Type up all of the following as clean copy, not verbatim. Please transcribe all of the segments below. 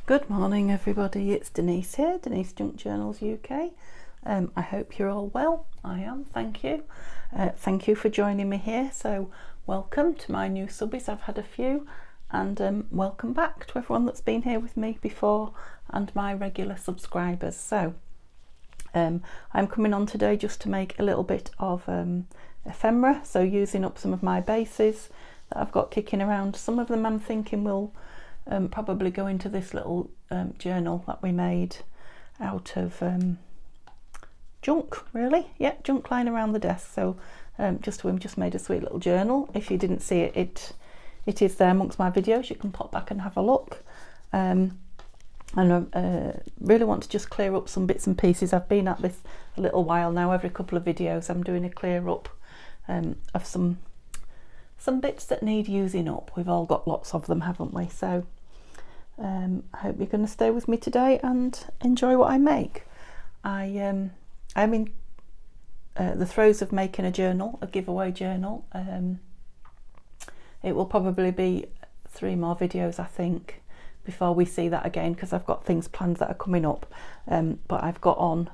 Good morning everybody, it's Denise here, Denise Junk Journals UK. I hope you're all well. I am, thank you. Thank you for joining me here. So welcome to my new subbies, I've had a few, and welcome back to everyone that's been here with me before and my regular subscribers. So I'm coming on today just to make a little bit of ephemera, so using up some of my bases that I've got kicking around. Some of them I'm thinking will probably go into this little journal that we made out of junk, really. Yeah, junk lying around the desk. So we just made a sweet little journal. If you didn't see it, it is there amongst my videos. You can pop back and have a look. And I really want to just clear up some bits and pieces. I've been at this a little while now. Every couple of videos I'm doing a clear up of some bits that need using up. We've all got lots of them, haven't we? So I hope you're going to stay with me today and enjoy what I make. I'm in the throes of making a journal, a giveaway journal. It will probably be 3 more videos, I think, before we see that again, because I've got things planned that are coming up. But I've got on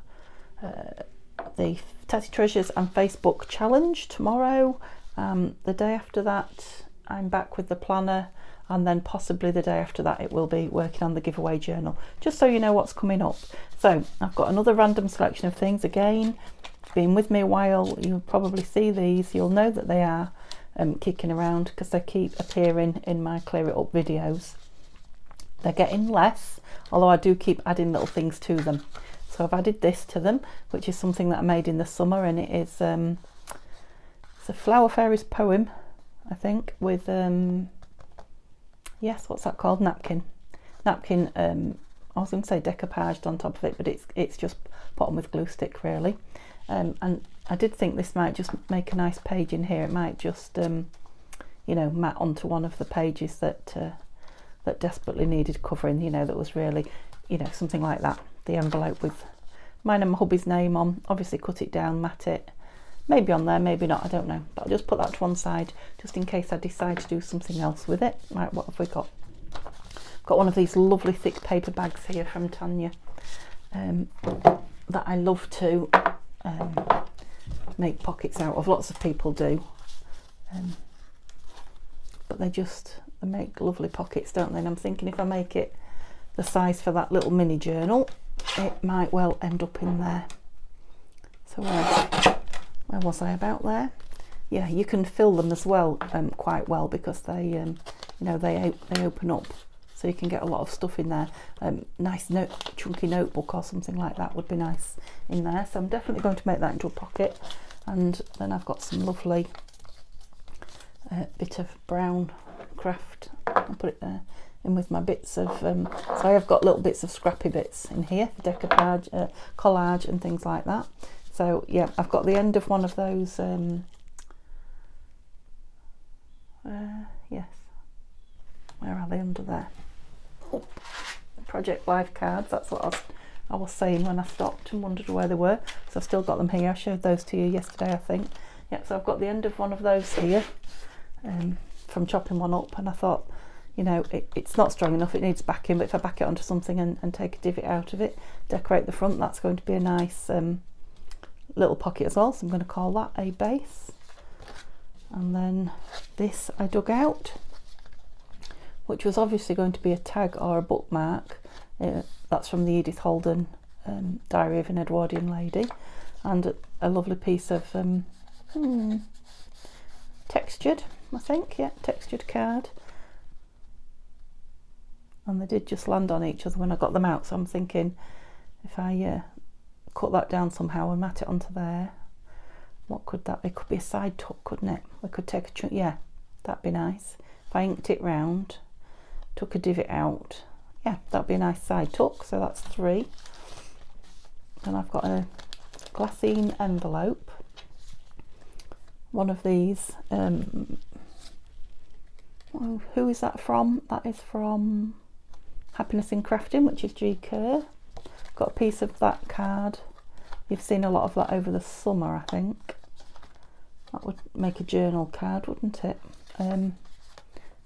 the Tatty Treasures and Facebook challenge tomorrow. The day after that I'm back with the planner, and then possibly the day after that it will be working on the giveaway journal, just so you know what's coming up. So I've got another random selection of things. Again, been with me a while, you'll probably see these, you'll know that they are kicking around because they keep appearing in my clear it up videos. They're getting less, although I do keep adding little things to them. So I've added this to them, which is something that I made in the summer, and it is it's a Flower Fairies poem, I think, with yes, what's that called? Napkin. I was going to say decoupaged on top of it, but it's just put on with glue stick, really. And I did think this might just make a nice page in here. It might just you know, mat onto one of the pages that that desperately needed covering, you know, that was really, you know, something like that. The envelope with mine and my hubby's name on. Obviously cut it down, mat it. Maybe on there, maybe not, I don't know. But I'll just put that to one side, just in case I decide to do something else with it. Right, what have we got? Got one of these lovely thick paper bags here from Tanya that I love to make pockets out of. Lots of people do. But they make lovely pockets, don't they? And I'm thinking if I make it the size for that little mini journal, it might well end up in there. So where was I about there? Yeah, you can fill them as well quite well, because they you know, they open up, so you can get a lot of stuff in there. Nice chunky notebook or something like that would be nice in there. So I'm definitely going to make that into a pocket. And then I've got some lovely bit of brown craft. I'll put it there in with my bits of so I have got little bits of scrappy bits in here for decoupage, collage and things like that. So yeah, I've got the end of one of those yes, where are they? Under there. Oh, Project Life cards, that's what I was saying when I stopped and wondered where they were. So I've still got them here. I showed those to you yesterday, I think. Yeah, so I've got the end of one of those here from chopping one up, and I thought, you know, it's not strong enough, it needs backing, but if I back it onto something and take a divot out of it, decorate the front, that's going to be a nice little pocket as well. So I'm going to call that a base. And then this I dug out, which was obviously going to be a tag or a bookmark. That's from the Edith Holden Diary of an Edwardian Lady, and a lovely piece of textured, I think, yeah, textured card. And they did just land on each other when I got them out, so I'm thinking if I cut that down somehow and mat it onto there, what could that be? It could be a side tuck, couldn't it? We could take a chunk, yeah, that'd be nice. If I inked it round, took a divot out, yeah, that'd be a nice side tuck. So that's 3. And I've got a glassine envelope, one of these. Who is that from? That is from Happiness in Crafting, which is G. Kerr. Got a piece of that card. You've seen a lot of that over the summer, I think. That would make a journal card, wouldn't it?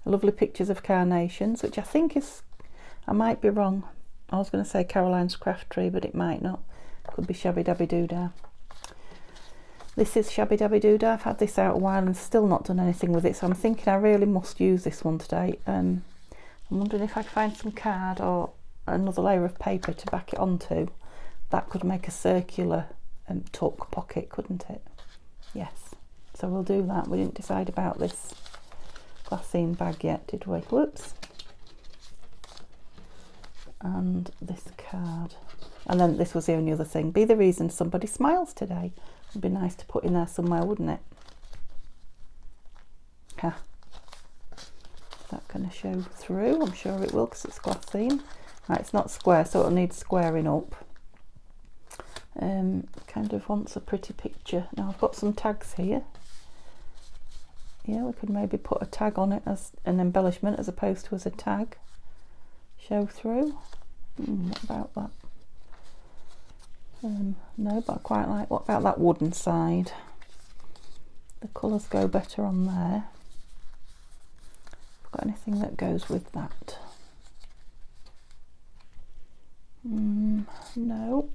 Lovely pictures of carnations, which I think is, I might be wrong. I was going to say Caroline's Craft Tree, but it might not. Could be Shabby Dabby Doodah. This is Shabby Dabby Doodah. I've had this out a while and still not done anything with it, so I'm thinking I really must use this one today. I'm wondering if I can find some card or another layer of paper to back it onto. That could make a circular tuck pocket, couldn't it? Yes. So we'll do that. We didn't decide about this glassine bag yet, did we? Whoops. And this card. And then this was the only other thing. Be the reason somebody smiles today. It'd be nice to put in there somewhere, wouldn't it? Ha. Is that going to show through? I'm sure it will because it's glassine. Right, it's not square, so it'll need squaring up. Kind of wants a pretty picture. Now I've got some tags here. Yeah, we could maybe put a tag on it as an embellishment as opposed to as a tag. Show through. What about that? No, but I quite like. What about that wooden side? The colours go better on there. Got anything that goes with that? No.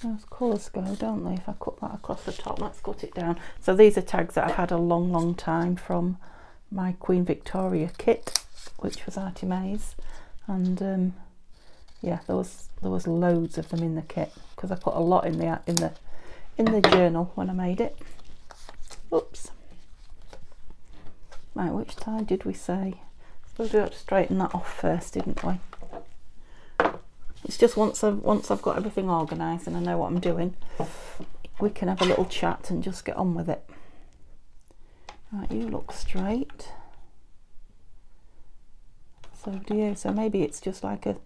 Those colours go, don't they? If I cut that across the top, let's cut it down. So these are tags that I've had a long time from my Queen Victoria kit, which was Artie May's, and yeah, there was loads of them in the kit because I put a lot in the journal when I made it. Oops. Right, which side did we say? I suppose we ought to straighten that off first, didn't we? It's just once I've got everything organised and I know what I'm doing, we can have a little chat and just get on with it. Right, you look straight. So do you. So maybe it's just like oh,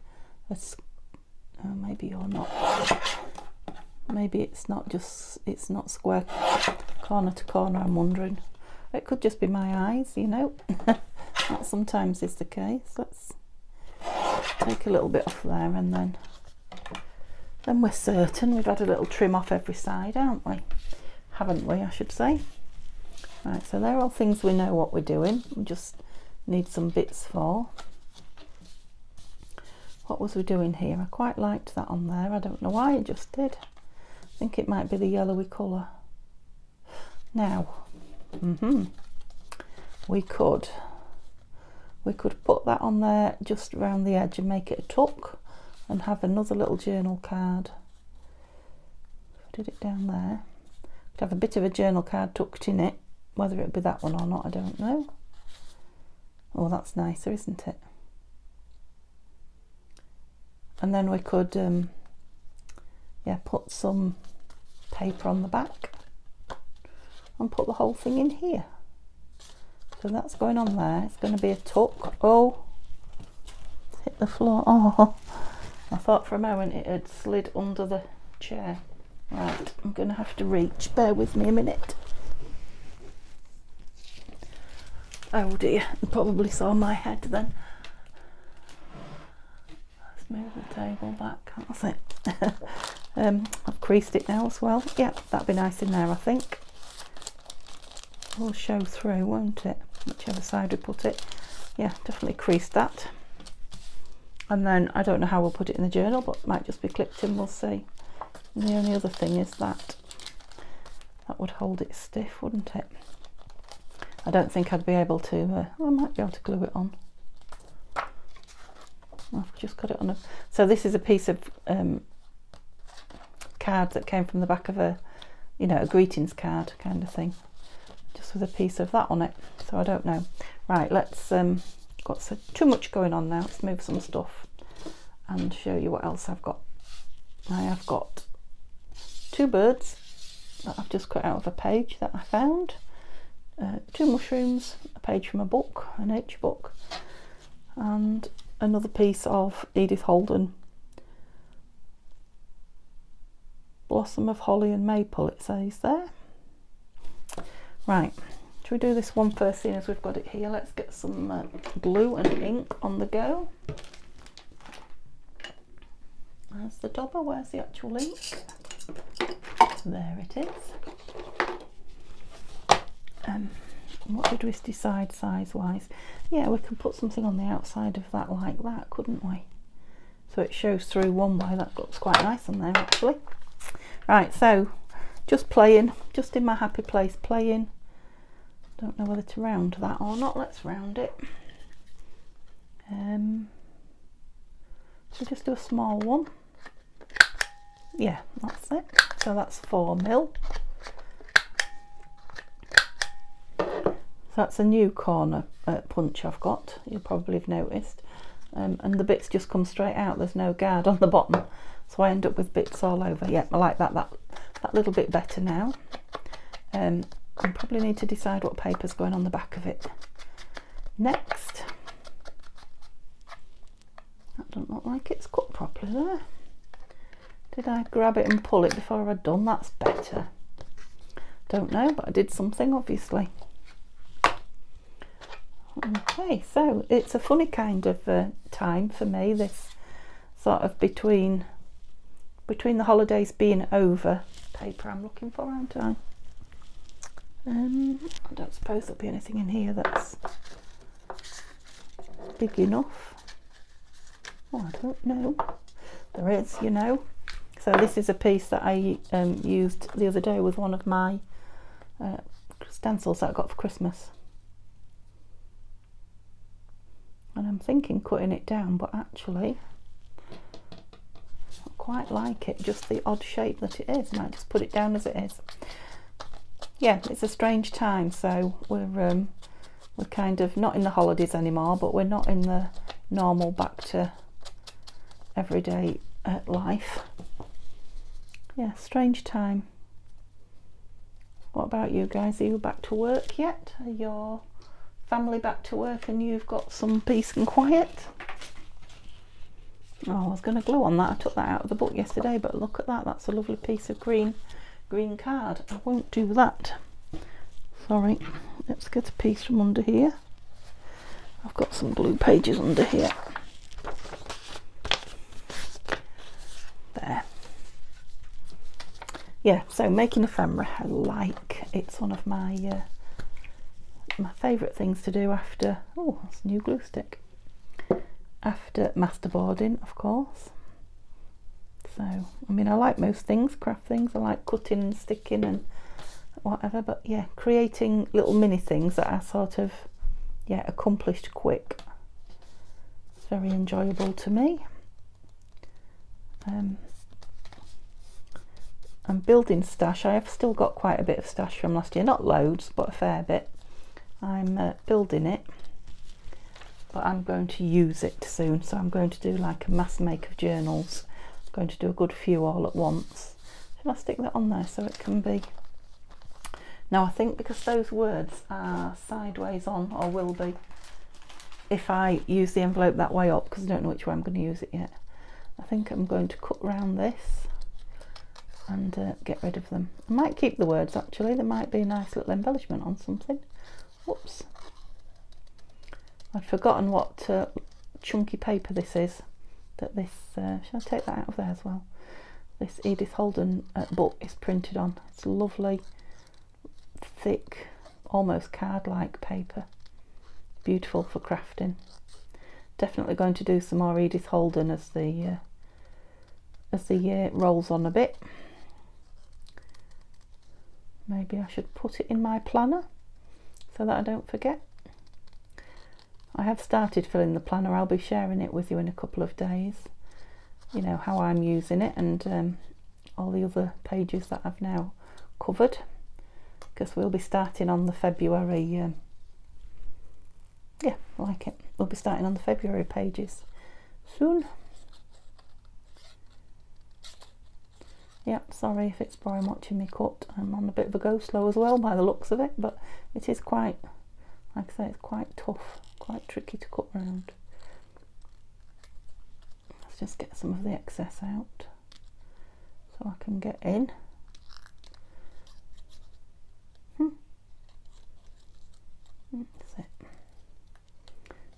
maybe you're not. Maybe it's not square corner to corner, I'm wondering. It could just be my eyes, you know. That sometimes is the case. Let's take a little bit off there, and then we're certain we've had a little trim off every side, aren't we? Haven't we, I should say. Right, so they're all things we know what we're doing. We just need some bits for. What was we doing here? I quite liked that on there. I don't know why, I just did. I think it might be the yellowy colour. Now, we could put that on there just around the edge and make it a tuck and have another little journal card. Did it down there. Could have a bit of a journal card tucked in it. Whether it would be that one or not, I don't know. Oh, that's nicer, isn't it? And then we could yeah, put some paper on the back and put the whole thing in here. So that's going on there. It's going to be a tuck. Oh, hit the floor. Oh, I thought for a moment it had slid under the chair. Right, I'm going to have to reach. Bear with me a minute. Oh dear, you probably saw my head then. Let's move the table back. That's it. I've creased it now as well. Yeah, that'd be nice in there, I think. Will show through, won't it? Whichever side we put it. Yeah, definitely creased that. And then I don't know how we'll put it in the journal, but it might just be clipped in, we'll see. And the only other thing is that would hold it stiff, wouldn't it? I don't think I'd be able to, I might be able to glue it on. I've just got it on a, so this is a piece of card that came from the back of a, you know, a greetings card kind of thing. Just with a piece of that on it, so I don't know. Right, let's got too much going on now. Let's move some stuff and show you what else I've got. I have got two birds that I've just cut out of a page that I found, two mushrooms, a page from a book, a nature book, and another piece of Edith Holden, Blossom of Holly and Maple, it says there. Right, should we do this one first, seeing as we've got it here? Let's get some glue and ink on the go. There's the dobber. Where's the actual ink? There it is. What did we decide size-wise? Yeah, we can put something on the outside of that like that, couldn't we? So it shows through one way. That looks quite nice on there, actually. Right, so just playing, just in my happy place playing. Don't know whether to round that or not. Let's round it. So just do a small one. Yeah, that's it. So that's 4mm. So that's a new corner punch I've got. You'll probably have noticed. And the bits just come straight out. There's no guard on the bottom, so I end up with bits all over. Yeah, I like that little bit better now. I probably need to decide what paper's going on the back of it next. That doesn't look like it's cut properly there. Did I grab it and pull it before I'd done? That's better. Don't know, but I did something, obviously. Okay, so it's a funny kind of time for me, this sort of between the holidays being over. Paper I'm looking for, aren't I? I don't suppose there'll be anything in here that's big enough. Oh, I don't know. There is, you know. So this is a piece that I used the other day with one of my stencils that I got for Christmas. And I'm thinking cutting it down, but actually I quite like it, just the odd shape that it is. I might just put it down as it is. Yeah, it's a strange time, so we're kind of not in the holidays anymore, but we're not in the normal back to everyday life. Yeah, strange time. What about you guys? Are you back to work yet? Are your family back to work and you've got some peace and quiet? Oh, I was going to glue on that. I took that out of the book yesterday, but look at that. That's a lovely piece of green card. I won't do that. Sorry. Let's get a piece from under here. I've got some blue pages under here. There. Yeah, so making ephemera, I like. It's one of my my favourite things to do after, oh, that's a new glue stick, after masterboarding, of course. So, I mean, I like most things, craft things. I like cutting and sticking and whatever, but yeah, creating little mini things that are sort of, yeah, accomplished quick. It's very enjoyable to me. I'm building stash. I have still got quite a bit of stash from last year, not loads, but a fair bit. I'm building it, but I'm going to use it soon, so I'm going to do like a mass make of journals. I'm going to do a good few all at once. Shall I stick that on there so it can be? Now I think because those words are sideways on, or will be, if I use the envelope that way up, because I don't know which way I'm going to use it yet, I think I'm going to cut round this and get rid of them. I might keep the words actually, there might be a nice little embellishment on something. Whoops, I'd forgotten what chunky paper this is. That this, shall I take that out of there as well? This Edith Holden book is printed on. It's lovely, thick, almost card-like paper. Beautiful for crafting. Definitely going to do some more Edith Holden as the year rolls on a bit. Maybe I should put it in my planner so that I don't forget. I have started filling the planner. I'll be sharing it with you in a couple of days. You know, how I'm using it and all the other pages that I've now covered, because we'll be starting on the February, yeah, I like it. We'll be starting on the February pages soon. Yep, sorry if it's boring watching me cut. I'm on a bit of a go slow as well by the looks of it, but it is quite, like I say, it's quite tough, quite tricky to cut round. Let's just get some of the excess out so I can get in. That's it.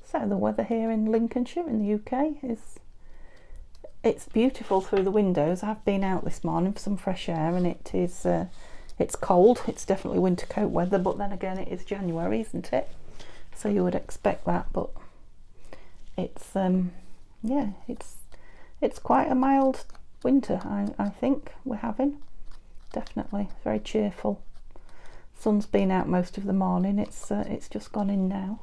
So the weather here in Lincolnshire in the UK is, it's beautiful through the windows. I've been out this morning for some fresh air and it is It's cold, it's definitely winter coat weather, but then again it is January, isn't it? So you would expect that, but it's yeah, it's quite a mild winter, I think we're having. Definitely very cheerful. Sun's been out most of the morning. It's just gone in now.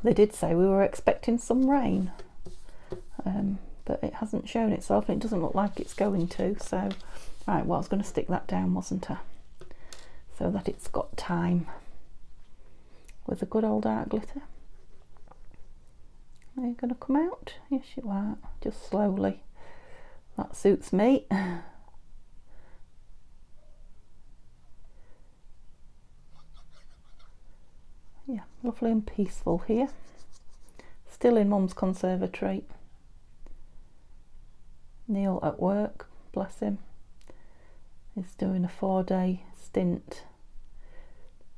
They did say we were expecting some rain, but it hasn't shown itself, and it doesn't look like it's going to. So, right, well, I was going to stick that down, wasn't I? So that it's got time with a good old art glitter. Are you going to come out? Yes, you are. Just slowly. That suits me. Yeah, lovely and peaceful here. Still in Mum's conservatory. Neil at work, bless him. He's doing a 4-day stint,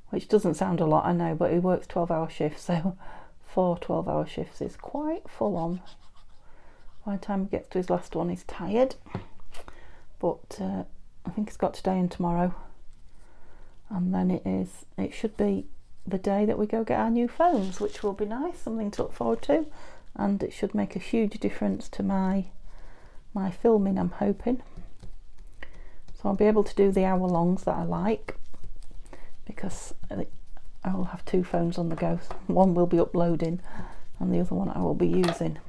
which doesn't sound a lot, I know, but he works 12-hour shifts, so 4 12-hour shifts is quite full on. By the time he gets to his last one, he's tired. But I think he's got today and tomorrow. And then it should be the day that we go get our new phones, which will be nice, something to look forward to, and it should make a huge difference to my filming, I'm hoping. So I'll be able to do the hour-longs that I like, because I will have 2 phones on the go. One will be uploading and the other one I will be using.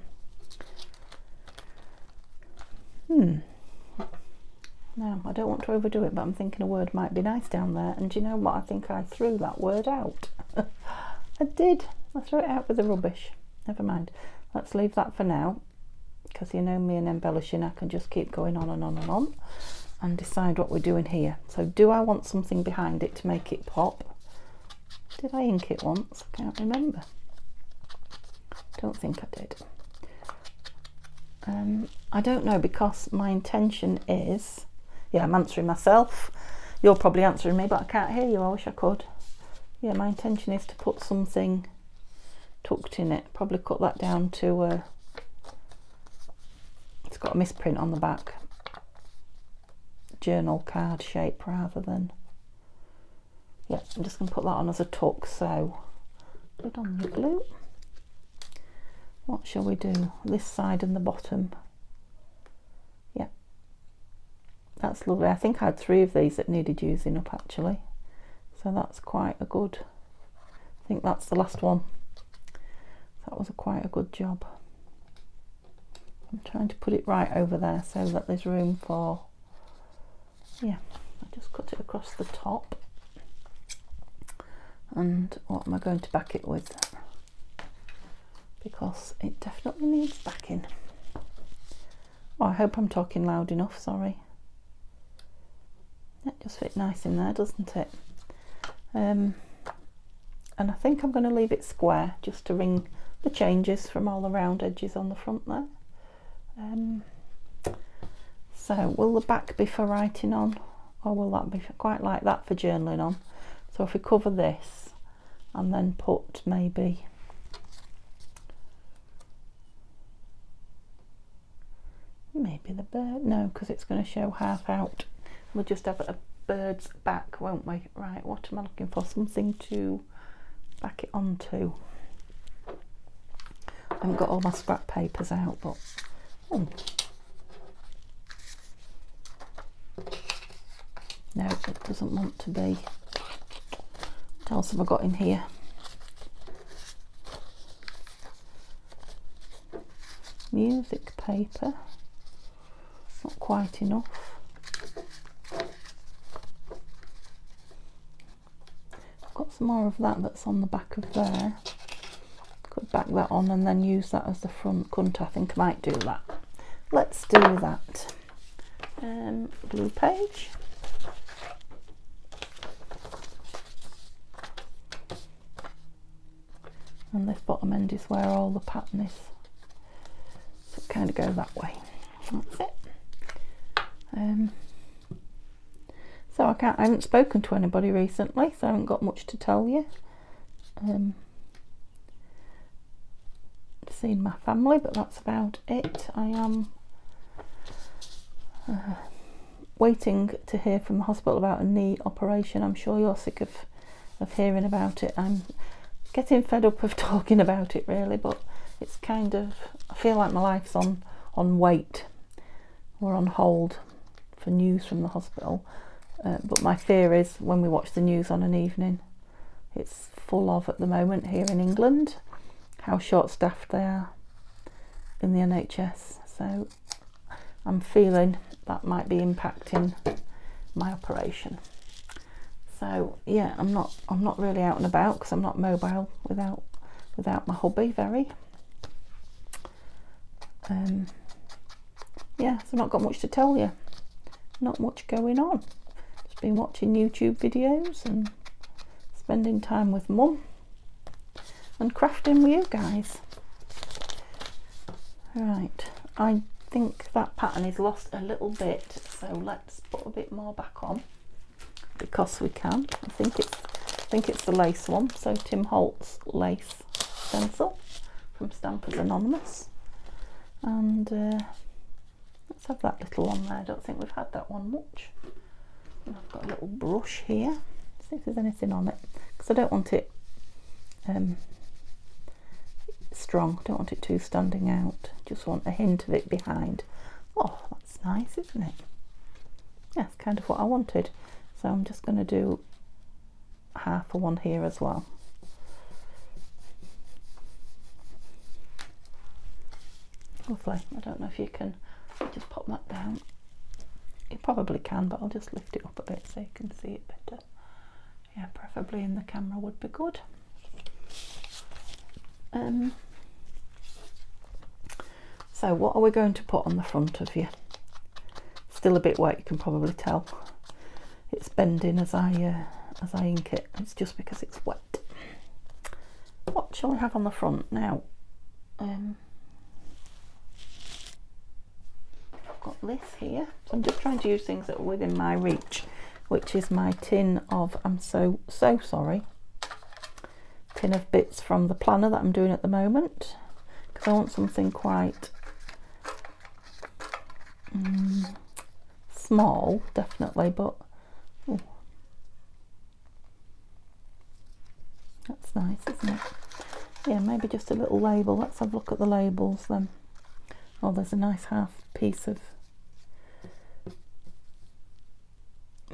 Now, I don't want to overdo it, but I'm thinking a word might be nice down there. And do you know what? I think I threw that word out. I did. I threw it out with the rubbish. Never mind. Let's leave that for now, because you know me and embellishing, I can just keep going on and on and on and decide what we're doing here. So do I want something behind it to make it pop? Did I ink it once? I can't remember. Don't think I did. I don't know, because my intention is... Yeah, I'm answering myself. You're probably answering me, but I can't hear you. I wish I could. Yeah, my intention is to put something tucked in it. Probably cut that down to... it's got a misprint on the back. Journal card shape rather than... Yeah, I'm just going to put that on as a tuck. So, put on the glue. What shall we do? This side and the bottom. Yeah. That's lovely. I think I had 3 of these that needed using up actually. So that's quite a good... I think that's the last one. That was quite a good job. I'm trying to put it right over there so that there's room for... Yeah, I just cut it across the top. And what am I going to back it with? Because it definitely needs backing. Oh, I hope I'm talking loud enough, sorry. That just fit nice in there, doesn't it? And I think I'm going to leave it square just to ring the changes from all the round edges on the front there. So will the back be for writing on, or will that be quite like that for journaling on? So if we cover this and then put maybe the bird, no, because it's going to show half out. We'll just have a bird's back, won't we? Right, what am I looking for? Something to back it onto. I haven't got all my scrap papers out, but no, it doesn't want to be. What else have I got in here? Music paper, not quite enough. I've got some more of that that's on the back of there. Could back that on and then use that as the front, couldn't I? I think I might do that. Let's do that. Blue page. And this bottom end is where all the pattern is. So kind of go that way. That's it. So I haven't spoken to anybody recently, so I haven't got much to tell you. Seen my family, but that's about it. I am waiting to hear from the hospital about a knee operation. I'm sure you're sick of hearing about it. I'm getting fed up of talking about it really, but it's kind of, I feel like my life's on wait or on hold for news from the hospital. But my fear is when we watch the news on an evening, it's full of at the moment here in England, how short-staffed they are in the NHS. So I'm feeling that might be impacting my operation. So yeah, I'm not really out and about because I'm not mobile without my hubby. Very. Yeah, so I've not got much to tell you. Not much going on. Just been watching YouTube videos and spending time with Mum and crafting with you guys. Right, I think that pattern is lost a little bit, so let's put a bit more back on because we can. I think it's the lace one, so Tim Holt's lace stencil from Stampers Anonymous, and let's have that little one there. I don't think we've had that one much. And I've got a little brush here, see if there's anything on it, because I don't want it strong, I don't want it too standing out, just want a hint of it behind. Oh, that's nice, isn't it? Yeah, it's kind of what I wanted. So I'm just going to do half of one here as well. Lovely. I don't know if you can just pop that down. You probably can, but I'll just lift it up a bit so you can see it better. Yeah, preferably in the camera would be good. So what are we going to put on the front of you? Still a bit wet, you can probably tell. It's bending as I ink it. It's just because it's wet. What shall we have on the front now? I've got this here. So I'm just trying to use things that are within my reach, which is my tin of, I'm so sorry, tin of bits from the planner that I'm doing at the moment, because I want something quite small, definitely, but ooh, that's nice, isn't it? Yeah, maybe just a little label. Let's have a look at the labels then. Oh, there's a nice half piece of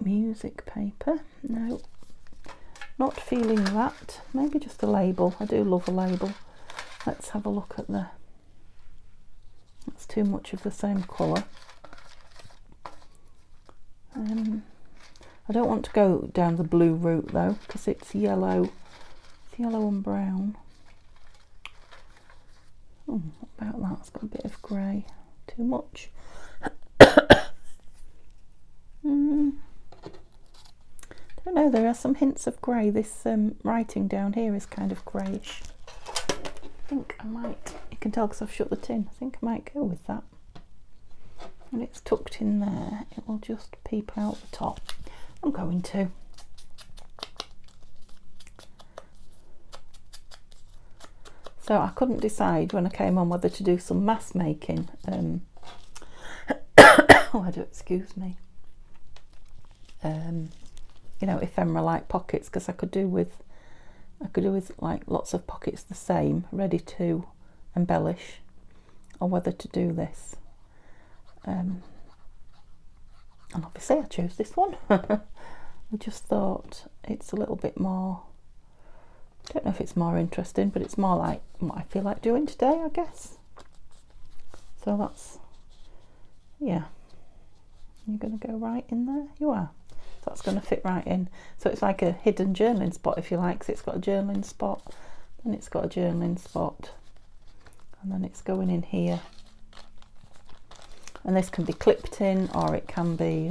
music paper. No, not feeling that. Maybe just a label. I do love a label. Let's have a look at the, that's too much of the same colour. I don't want to go down the blue route though, because it's yellow. It's yellow and brown. Oh, what about that? It's got a bit of grey. Too much. Don't know, there are some hints of grey. This writing down here is kind of greyish. I think I might, you can tell because I've shut the tin, I think I might go with that. When it's tucked in there, it will just peep out the top. I'm going to. So I couldn't decide when I came on whether to do some mask making. Oh, I do, excuse me. You know, ephemera like pockets, because I could do with like lots of pockets the same, ready to embellish, or whether to do this. And obviously I chose this one. I just thought it's a little bit more, I don't know if it's more interesting, but it's more like what I feel like doing today, I guess. So that's, yeah, you're going to go right in there. You are. So that's going to fit right in. So it's like a hidden journaling spot, if you like. So it's got a journaling spot, then it's got a journaling spot, and then it's going in here. And this can be clipped in, or it can be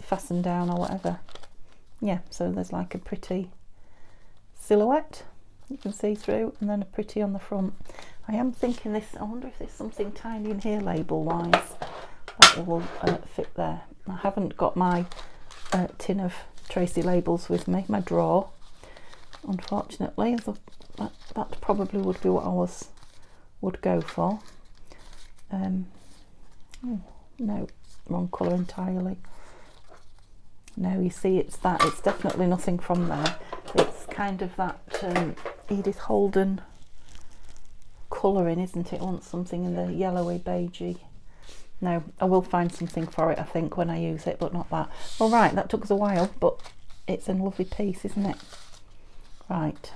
fastened down or whatever. Yeah, so there's like a pretty silhouette you can see through, and then a pretty on the front. I am thinking this, I wonder if there's something tiny in here label wise that will fit there. I haven't got my tin of Tracy labels with me, my drawer, unfortunately. That probably would be what I would go for. Oh, no, wrong colour entirely. No, you see, it's definitely nothing from there. It's kind of that Edith Holden colouring, isn't it? I want something in the yellowy, beigey. No, I will find something for it, I think, when I use it, but not that. All right, that took us a while, but it's a lovely piece, isn't it? Right.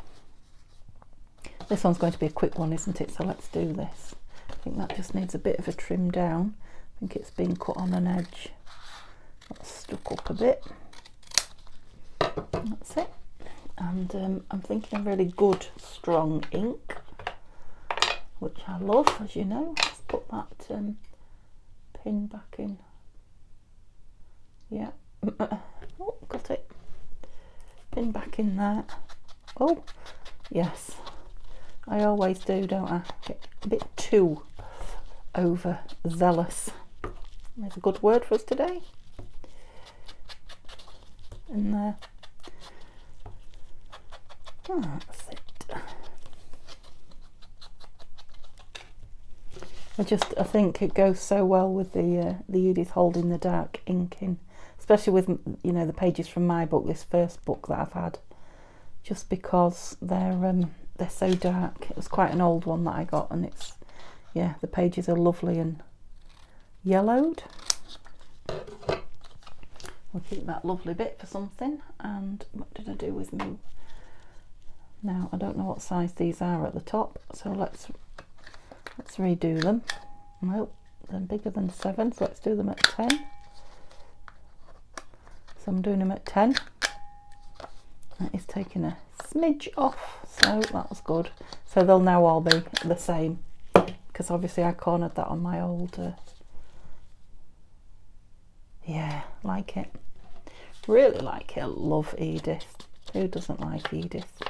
This one's going to be a quick one, isn't it? So let's do this. I think that just needs a bit of a trim down. I think it's been cut on an edge. That's stuck up a bit. That's it. And I'm thinking of really good, strong ink, which I love, as you know. Let's put that pin back in. Yeah. Oh, got it. Pin back in there. Oh, yes. I always do, don't I? Get a bit too overzealous. There's a good word for us today. In there. Oh, that's it. I think it goes so well with the Edith Holden the dark inking, especially with, you know, the pages from my book, this first book that I've had, just because they're so dark. It was quite an old one that I got, and it's, yeah, the pages are lovely and yellowed. We'll keep that lovely bit for something. And what did I do with me? Now I don't know what size these are at the top, so let's redo them. Nope, they're bigger than 7, so let's do them at 10. So I'm doing them at 10. That is taking a smidge off, so that was good. So they'll now all be the same, because obviously I cornered that on my old yeah, like it, really like it. Love Edith. Who doesn't like Edith?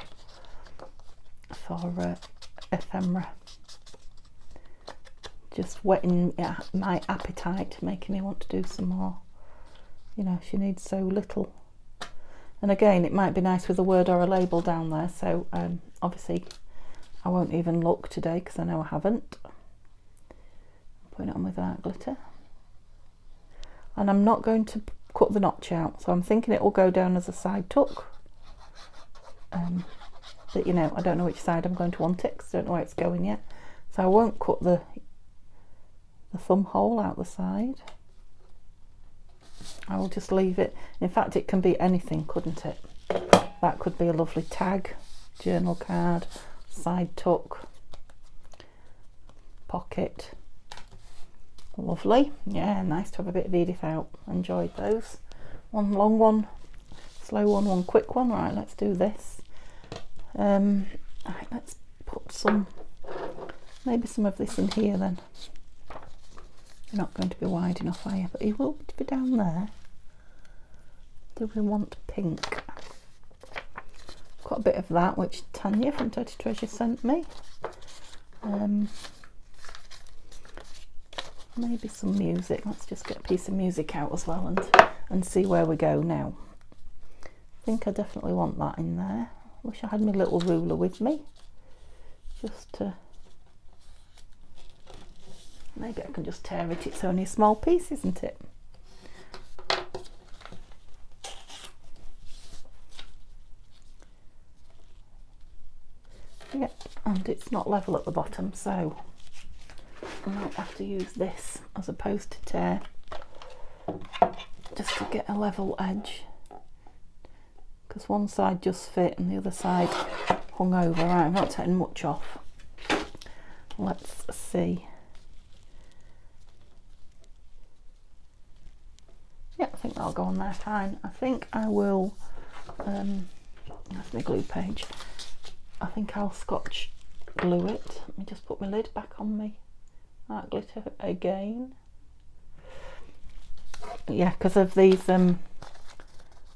For Ephemera, just whetting my appetite, making me want to do some more. You know, she needs so little. And again, it might be nice with a word or a label down there, so obviously I won't even look today because I know I haven't. I'm putting it on with art glitter, and I'm not going to cut the notch out, so I'm thinking it will go down as a side tuck. But you know, I don't know which side I'm going to want it because I don't know where it's going yet, so I won't cut the thumb hole out the side. I will just leave it. In fact, it can be anything, couldn't it? That could be a lovely tag, journal card, side tuck, pocket. Lovely. Yeah, nice to have a bit of Edith out. Enjoyed those. One long one, slow one quick one. Right, let's do this. Right, let's put maybe some of this in here then. You're not going to be wide enough, are you? But you will be down there. Do we want pink? Got a bit of that, which Tanya from Dirty Treasure sent me. Maybe some music. Let's just get a piece of music out as well and see where we go now. I think I definitely want that in there. Wish I had my little ruler with me, just to, maybe I can just tear it. It's only a small piece, isn't it? Yeah, and it's not level at the bottom, so I might have to use this as opposed to tear, just to get a level edge, because one side just fit and the other side hung over. Right, I'm not taking much off. Let's see. Yeah, I think that'll go on there fine. I think I will, that's my glue page. I think I'll Scotch glue it. Let me just put my lid back on me. Art glitter again. Yeah, because of these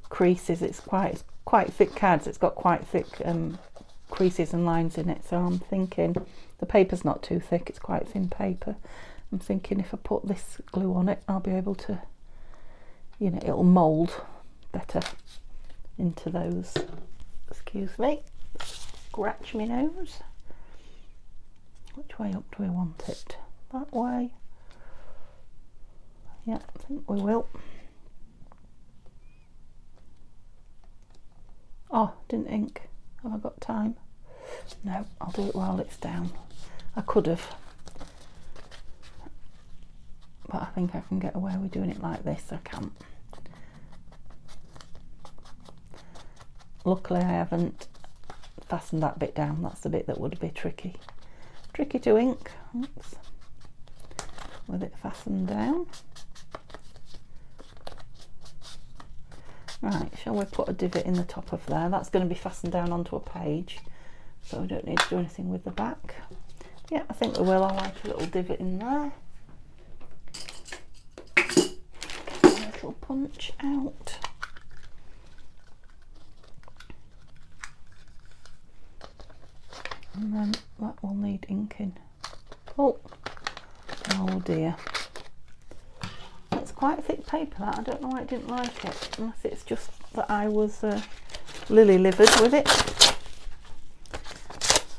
creases, it's quite thick cards. It's got quite thick creases and lines in it. So I'm thinking the paper's not too thick. It's quite thin paper. I'm thinking if I put this glue on it, I'll be able to, you know, it'll mould better into those. Excuse me. Scratch my nose. Which way up do we want it? That way. Yeah, I think we will. Oh, didn't ink. Have I got time? No, I'll do it while it's down. I could have, but I think I can get away with doing it like this. I can't. Luckily I haven't fastened that bit down. That's the bit that would be tricky to ink. Oops. With it fastened down. Right, shall we put a divot in the top of there? That's going to be fastened down onto a page, so we don't need to do anything with the back. Yeah, I think we will. I like a little divot in there. Get a little punch out. And then that will need inking. Oh dear. It's quite thick paper, that. I don't know why I didn't like it, unless it's just that I was lily-livered with it.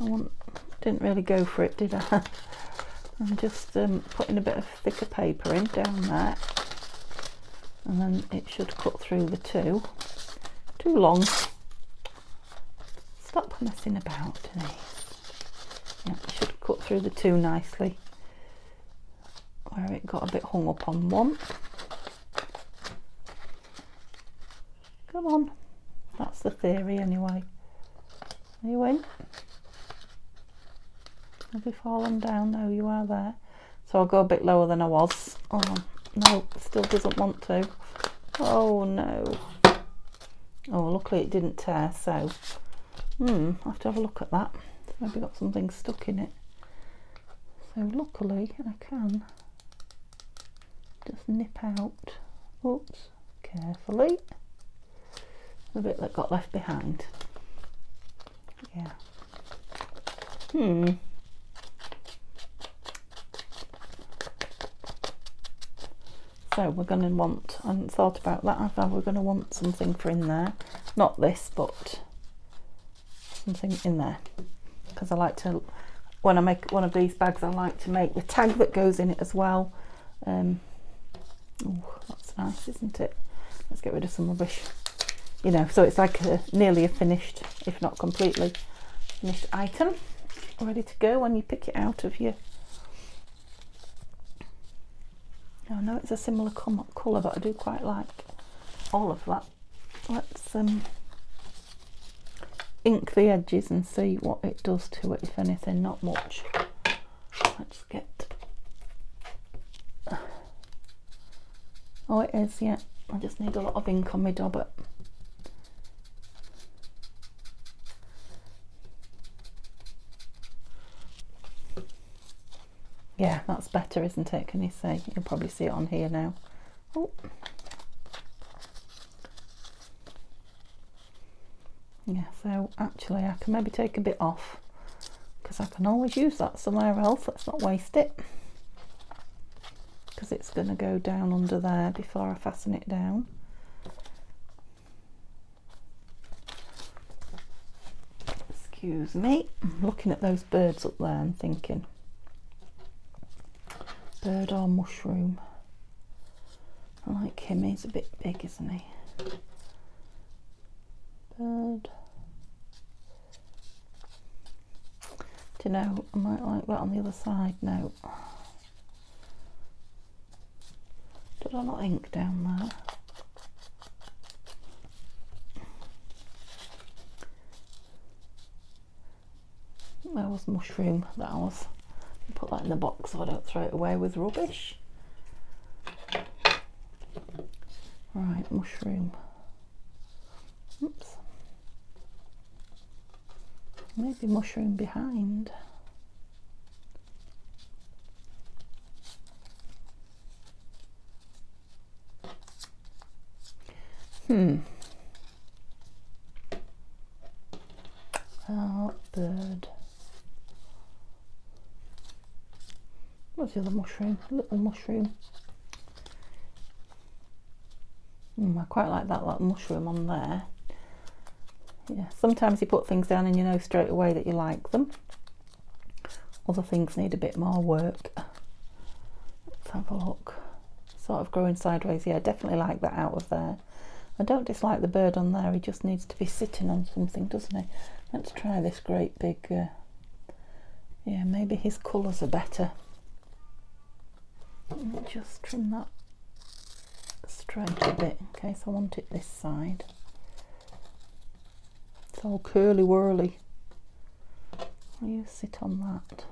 I didn't really go for it, did I? I'm just putting a bit of thicker paper in down there, and then it should cut through the two. Too long. Stop messing about, Denise. Yeah, it should cut through the two nicely, where it got a bit hung up on one. Come on, that's the theory anyway. Are you in? Have you fallen down? No, you are there. So I'll go a bit lower than I was. Oh no, still doesn't want to. Oh no. Oh, luckily it didn't tear, so I'll have to have a look at that. It's maybe got something stuck in it. So luckily I can just nip out, oops, carefully, the bit that got left behind. Yeah. So we're going to want, I hadn't thought about that, we're going to want something for in there. Not this, but something in there. Because I like to, when I make one of these bags, I like to make the tag that goes in it as well. Oh, that's nice, isn't it? Let's get rid of some rubbish. You know, so it's like nearly a finished, if not completely finished item, ready to go when you pick it out of your. I know it's a similar colour, but I do quite like all of that. Let's ink the edges and see what it does to it, if anything. Not much. Let's get. Oh, it is, yeah. I just need a lot of ink on my dobbert. Yeah, that's better, isn't it? Can you see? You'll probably see it on here now. Oh. Yeah, so actually I can maybe take a bit off, because I can always use that somewhere else. Let's not waste it, because it's going to go down under there before I fasten it down. Excuse me. I'm looking at those birds up there and thinking, bird or mushroom? I like him, he's a bit big, isn't he? Bird. Do you know, I might like that on the other side. No. Did I not ink down there? There was mushroom, that was. Put that in the box so I don't throw it away with rubbish. Right, mushroom. Oops. Maybe mushroom behind. Oh, bird. What's the other mushroom? Little mushroom. I quite like that little mushroom on there. Yeah, sometimes you put things down and you know straight away that you like them. Other things need a bit more work. Let's have a look. sort of growing sideways. Yeah, definitely like that out of there. I don't dislike the bird on there. He just needs to be sitting on something, doesn't he? Let's try this great big, yeah, maybe his colours are better. Just trim that straight a bit in case I want it this side. It's all curly whirly. Will you sit on that?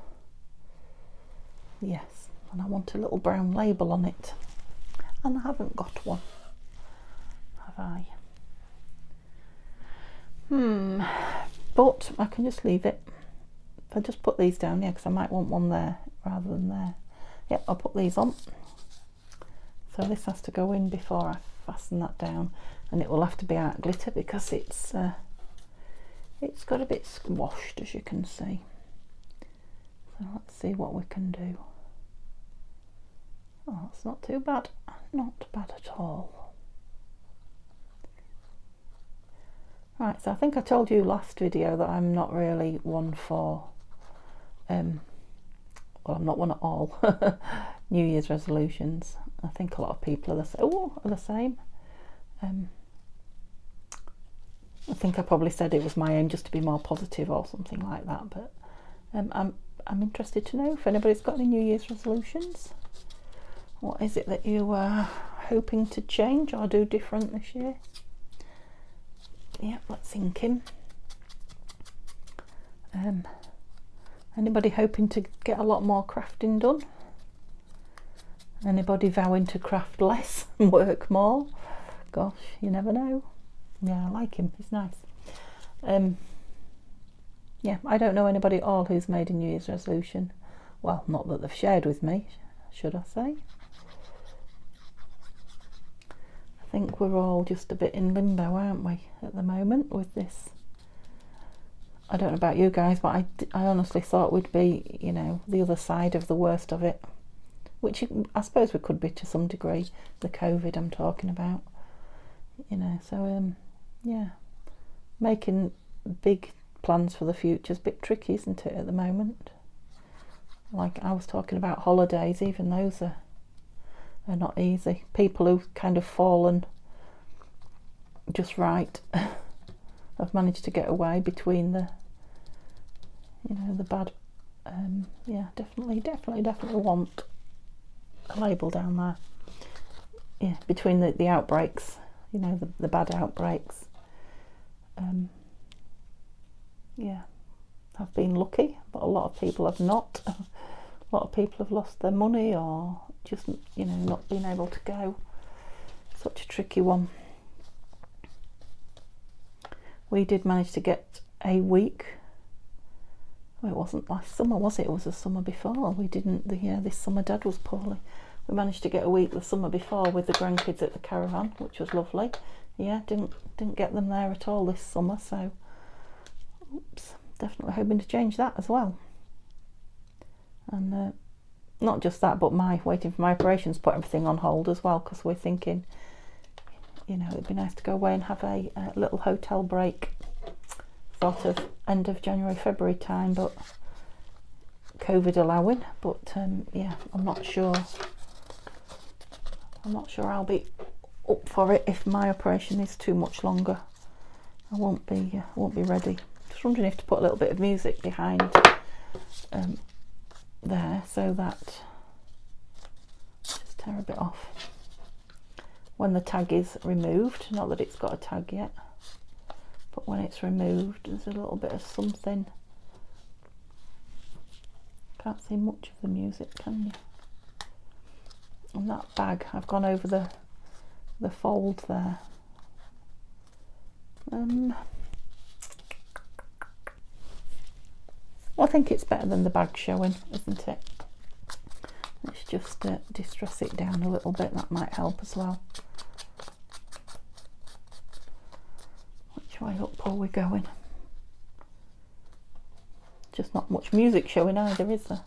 Yes, and I want a little brown label on it, and I haven't got one, have I? But I can just leave it. If I just put these down, yeah, because I might want one there rather than there. Yep, I'll put these on. So this has to go in before I fasten that down, and it will have to be art glitter because it's got a bit squashed, as you can see. So let's see what we can do. Oh, it's not too bad. Not bad at all. Right, so I think I told you last video that I'm not really one for, well, I'm not one at all, New Year's resolutions. I think a lot of people are the same. I think I probably said it was my aim just to be more positive or something like that, but I'm interested to know if anybody's got any New Year's resolutions. What is it that you are hoping to change or do different this year? Yeah, let's ink him. Anybody hoping to get a lot more crafting done? Anybody vowing to craft less and work more? Gosh, you never know. Yeah, I like him, he's nice. Yeah, I don't know anybody at all who's made a New Year's resolution. Well, not that they've shared with me, should I say. I think we're all just a bit in limbo, aren't we, at the moment with this. I don't know about you guys, but I honestly thought we'd be, you know, the other side of the worst of it. Which I suppose we could be to some degree, the COVID I'm talking about. You know, so yeah, making big plans for the future is a bit tricky, isn't it, at the moment? Like I was talking about holidays, even those are not easy. People who've kind of fallen just right have managed to get away between the, you know, the bad. Yeah, definitely want a label down there. Yeah, between the outbreaks, you know, the bad outbreaks. Yeah, I've been lucky, but a lot of people have not. A lot of people have lost their money or just, you know, not been able to go. Such a tricky one. We did manage to get a week. Well, it wasn't last summer, was it? It was the summer before. We didn't. This summer Dad was poorly. We managed to get a week the summer before with the grandkids at the caravan, which was lovely. Yeah, didn't get them there at all this summer, so oops, definitely hoping to change that as well. And not just that, but waiting for my operations, put everything on hold as well, because we're thinking, you know, it'd be nice to go away and have a little hotel break, sort of end of January, February time, but COVID allowing. But yeah, I'm not sure I'll be up for it if my operation is too much longer. I won't be ready. Just wondering if to put a little bit of music behind there, so that just tear a bit off when the tag is removed. Not that it's got a tag yet, but when it's removed, there's a little bit of something. Can't see much of the music, can you? And that bag, I've gone over the fold there. Well, I think it's better than the bag showing, isn't it? Let's just distress it down a little bit, that might help as well. Which way up are we going? Just not much music showing either, is there?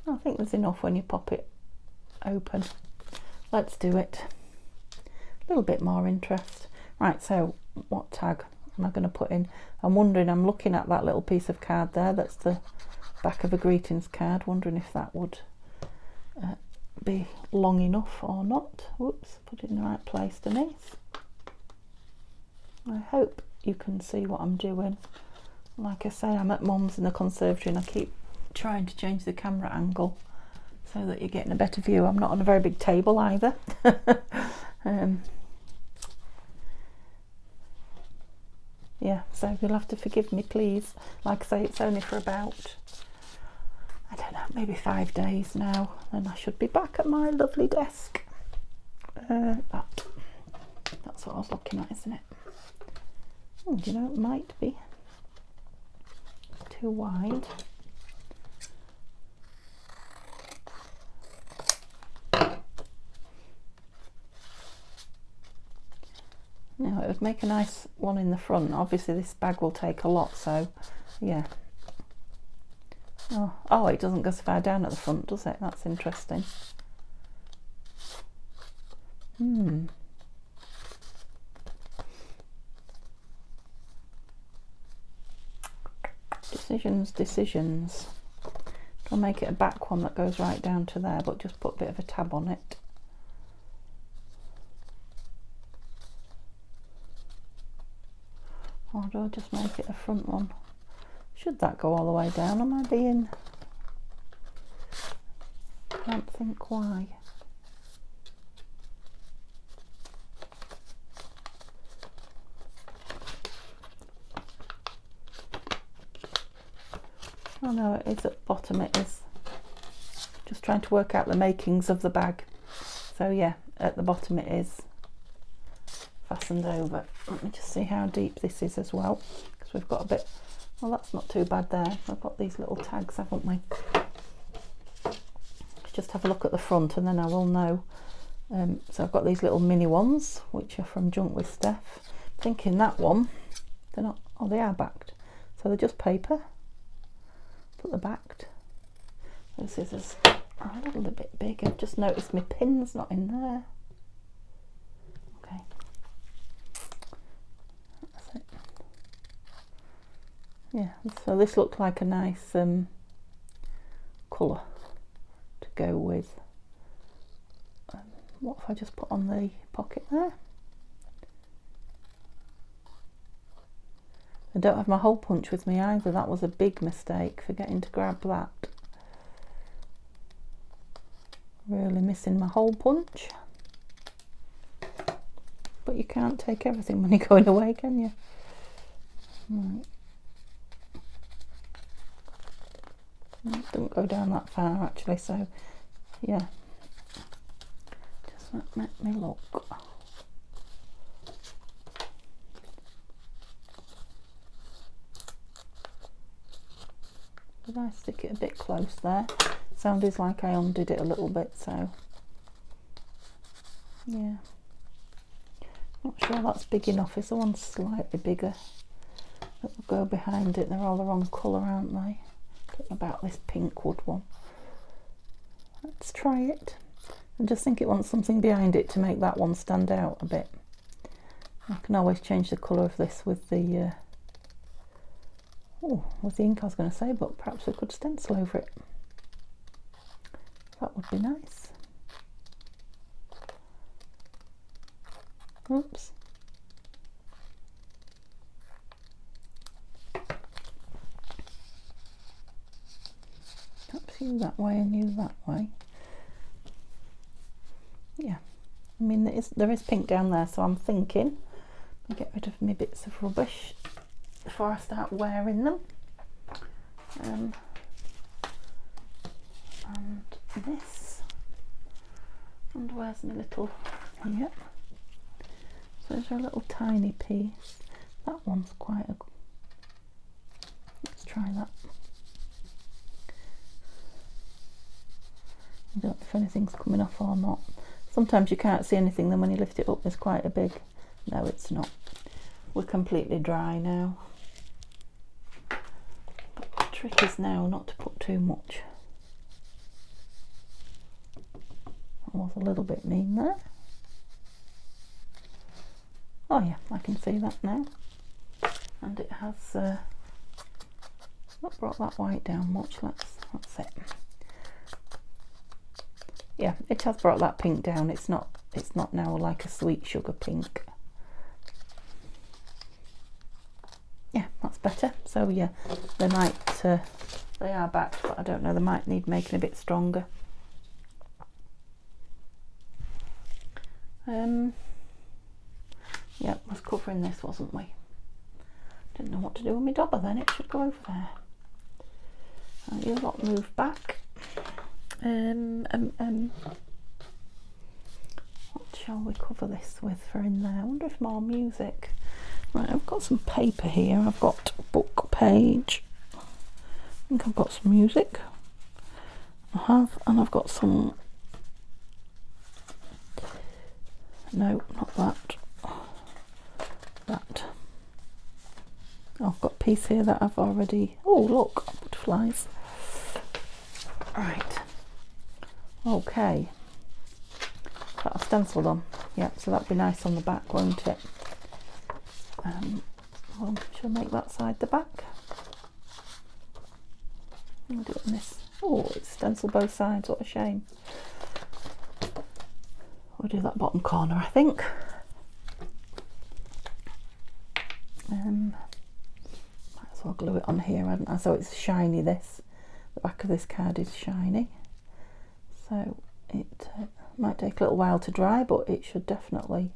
I think there's enough when you pop it open. Let's do it. A little bit more interest. Right, so what tag? am I going to put in? I'm wondering, I'm looking at that little piece of card there, that's the back of a greetings card, wondering if that would be long enough or not. Whoops, put it in the right place, Denise. I hope you can see what I'm doing. Like I say, I'm at Mum's in the conservatory and I keep trying to change the camera angle so that you're getting a better view. I'm not on a very big table either. Yeah, so you'll have to forgive me, please. Like I say, it's only for about, I don't know, maybe 5 days now, and I should be back at my lovely desk. That's what I was looking at, isn't it? Oh, you know, it might be too wide. Now, it would make a nice one in the front. Obviously, this bag will take a lot, so yeah. Oh, it doesn't go so far down at the front, does it? That's interesting. Decisions. I'll make it a back one that goes right down to there, but just put a bit of a tab on it. Or do I just make it a front one? Should that go all the way down? Am I being... Can't think why. Oh no, it is at the bottom, it is. Just trying to work out the makings of the bag. So yeah, at the bottom it is fastened over. Let me just see how deep this is as well, because we've got a bit... Well, that's not too bad there. We've got these little tags, haven't we? Let's just have a look at the front and then I will know. So I've got these little mini ones, which are from Junk with Steph. Thinking that one, they're not... Oh, they are backed. So they're just paper. But they're backed. The scissors are a little bit big. I've just noticed my pin's not in there. Okay. That's it. Yeah, so this looked like a nice colour to go with. What if I just put on the pocket there? I don't have my hole punch with me either. That was a big mistake, forgetting to grab that. Really missing my hole punch. But you can't take everything when you're going away, can you? Right. It didn't go down that far actually, so yeah. Just let me look. Did I stick it a bit close there? Sounded like I undid it a little bit, so yeah. Not sure that's big enough. Is the one slightly bigger that will go behind it? They're all the wrong colour, aren't they? Don't know about this pink wood one. Let's try it. I just think it wants something behind it to make that one stand out a bit. I can always change the colour of this with the with the ink I was going to say, but perhaps we could stencil over it. That would be nice. Oops. Perhaps you that way and you that way. Yeah, I mean there is pink down there, so I'm thinking I'll get rid of my bits of rubbish before I start wearing them. And this, and where's my little, yep, so there's a little tiny piece. That one's quite a, let's try that. I don't know if anything's coming off or not. Sometimes you can't see anything, then when you lift it up there's quite a big, no it's not. We're completely dry now. But the trick is now not to put too much. That was a little bit mean there. Oh yeah, I can see that now. and it has not brought that white down much. That's it. Yeah, it has brought that pink down. It's not now like a sweet sugar pink. Yeah, that's better. So yeah, they are back, but I don't know, they might need making a bit stronger. Yeah, was covering this, wasn't we? Didn't know what to do with my dobber then. It should go over there. You lot move back. What shall we cover this with for in there? I wonder if more music. Right, I've got some paper here. I've got book page. I think I've got some music. I have, and I've got some. No, not that. That. I've got a piece here that I've already. Oh, look, butterflies. Right. Okay. Got a stencil on. Yep, so that'd be nice on the back, won't it? Well, shall I make that side the back? I'll do it on this. Oh, it's stenciled both sides, what a shame. We'll do that bottom corner, I think. Might as well glue it on here, hadn't I? So it's shiny, this. The back of this card is shiny. So it might take a little while to dry, but it should definitely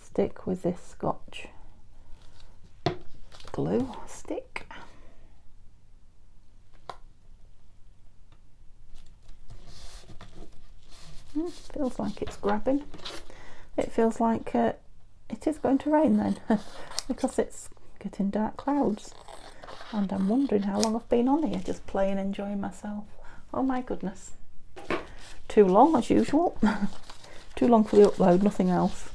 stick with this Scotch glue stick. Feels like it's grabbing. It feels like it is going to rain then because it's getting dark clouds, and I'm wondering how long I've been on here just playing, enjoying myself. Oh my goodness, too long as usual. Too long for the upload, nothing else.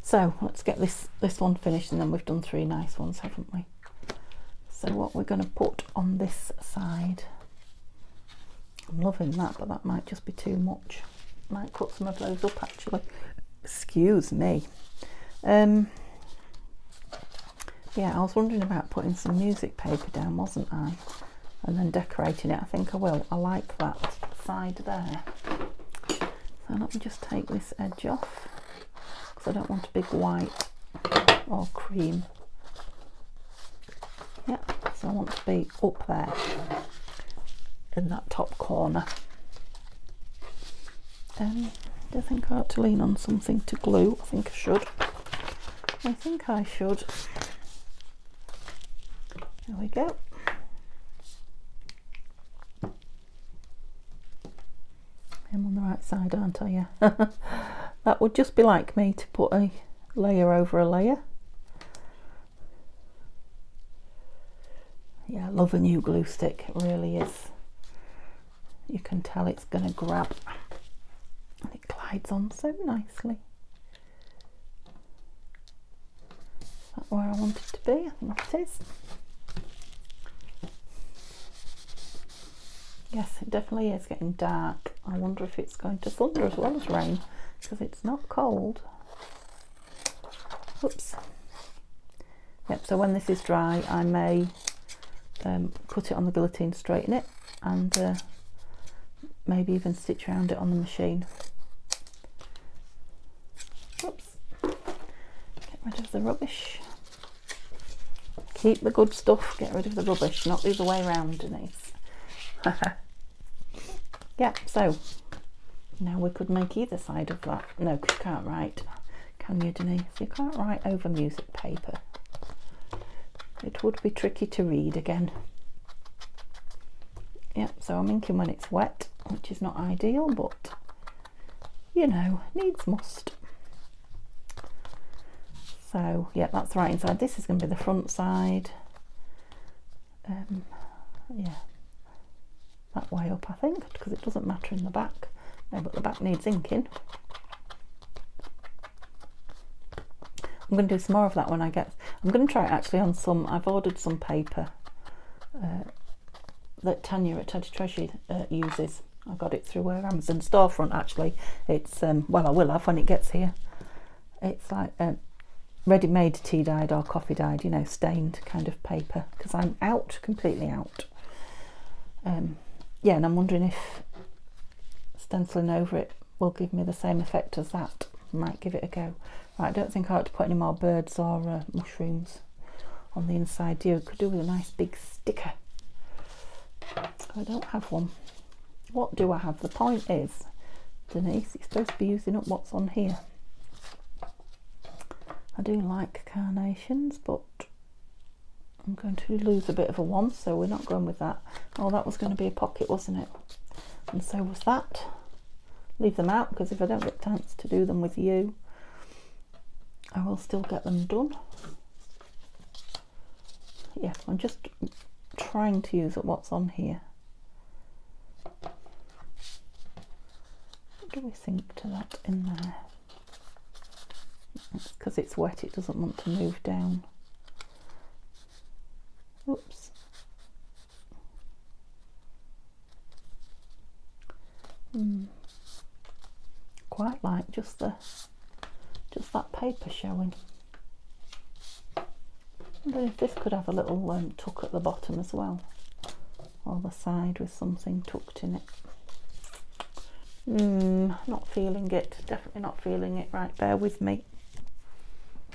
So let's get this one finished, and then we've done 3 nice ones, haven't we? So what we're going to put on this side, I'm loving that, but that might just be too much. Might cut some of those up actually. Excuse me. Yeah, I was wondering about putting some music paper down, wasn't I? And then decorating it. I think I will. I like that side there. So let me just take this edge off, because I don't want a big white or cream. Yeah, so I want to be up there in that top corner. Do I think I ought to lean on something to glue? I think I should. I think I should. There we go. I'm on the right side, aren't I? Yeah. That would just be like me to put a layer over a layer. Yeah, I love a new glue stick. It really is. You can tell it's going to grab, and it glides on so nicely. Is that where I want it to be? I think it is. Yes, it definitely is getting dark. I wonder if it's going to thunder as well as rain, because it's not cold. Oops. Yep, so when this is dry, I may put it on the guillotine, straighten it, and maybe even stitch around it on the machine. Oops. Get rid of the rubbish. Keep the good stuff, get rid of the rubbish, not the other way around, Denise. Yeah, so now we could make either side of that. No, because you can't write, can you, Denise? You can't write over music paper. It would be tricky to read again. Yeah, so I'm inking when it's wet, which is not ideal, but you know, needs must. So yeah, that's the right inside. This is going to be the front side. Yeah, that way up, I think, because it doesn't matter in the back. No, but the back needs inking. I'm going to do some more of that when I get. I'm going to try it actually on some. I've ordered some paper that Tanya at Teddy Treasure uses. I got it through her Amazon storefront actually. It's well, I will have when it gets here. It's like ready-made tea dyed or coffee dyed, you know, stained kind of paper, because I'm out, completely out. Yeah, and I'm wondering if stenciling over it will give me the same effect as that. Might give it a go. Right, I don't think I ought to put any more birds or mushrooms on the inside. Could do with a nice big sticker. I don't have one. What do I have? The point is, Denise, you're supposed to be using up what's on here. I do like carnations, but I'm going to lose a bit of a one, so we're not going with that. Oh, that was going to be a pocket, wasn't it? And so was that. Leave them out, because if I don't get a chance to do them with you, I will still get them done. Yeah, I'm just trying to use up what's on here. What do we think to that in there? Because it's wet, it doesn't want to move down. Oops. Quite like just that paper showing. I wonder if this could have a little tuck at the bottom as well, or the side with something tucked in it. Not feeling it. Definitely not feeling it. Right, bear with me.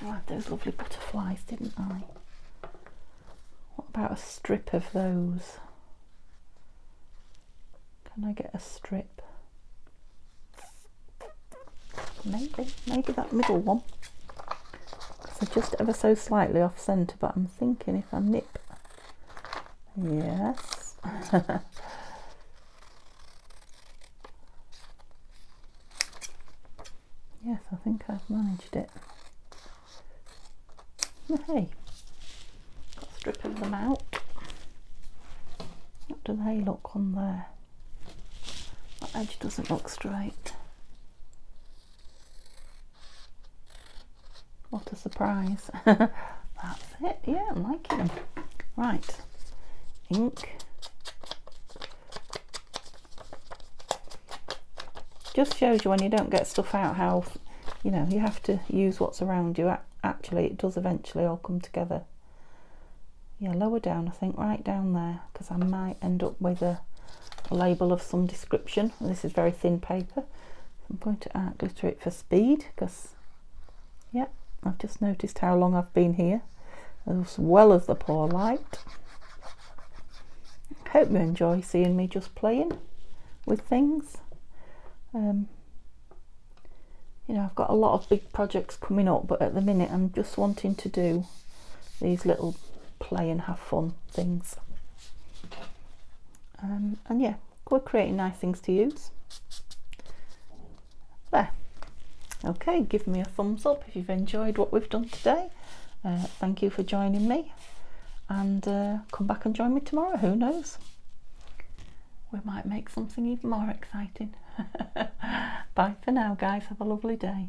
I had those lovely butterflies, didn't I? What about a strip of those? Can I get a strip? Maybe that middle one. So just ever so slightly off centre, but I'm thinking if I nip. Yes. Yes, I think I've managed it. Hey, got a strip of them out. What do they look on there? That edge doesn't look straight. What a surprise. That's it. Yeah, I'm liking them. Right, ink. Just shows you when you don't get stuff out how, you know, you have to use what's around you. Actually, it does eventually all come together. Yeah, lower down, I think, right down there, because I might end up with a label of some description. This is very thin paper. I'm going to art glitter it for speed, because, yeah, I've just noticed how long I've been here, as well as the poor light. Hope you enjoy seeing me just playing with things. You know, I've got a lot of big projects coming up, but at the minute I'm just wanting to do these little play and have fun things. And yeah, we're creating nice things to use. There. Okay, give me a thumbs up if you've enjoyed what we've done today. Thank you for joining me, and come back and join me tomorrow. Who knows? We might make something even more exciting. Bye for now, guys. Have a lovely day.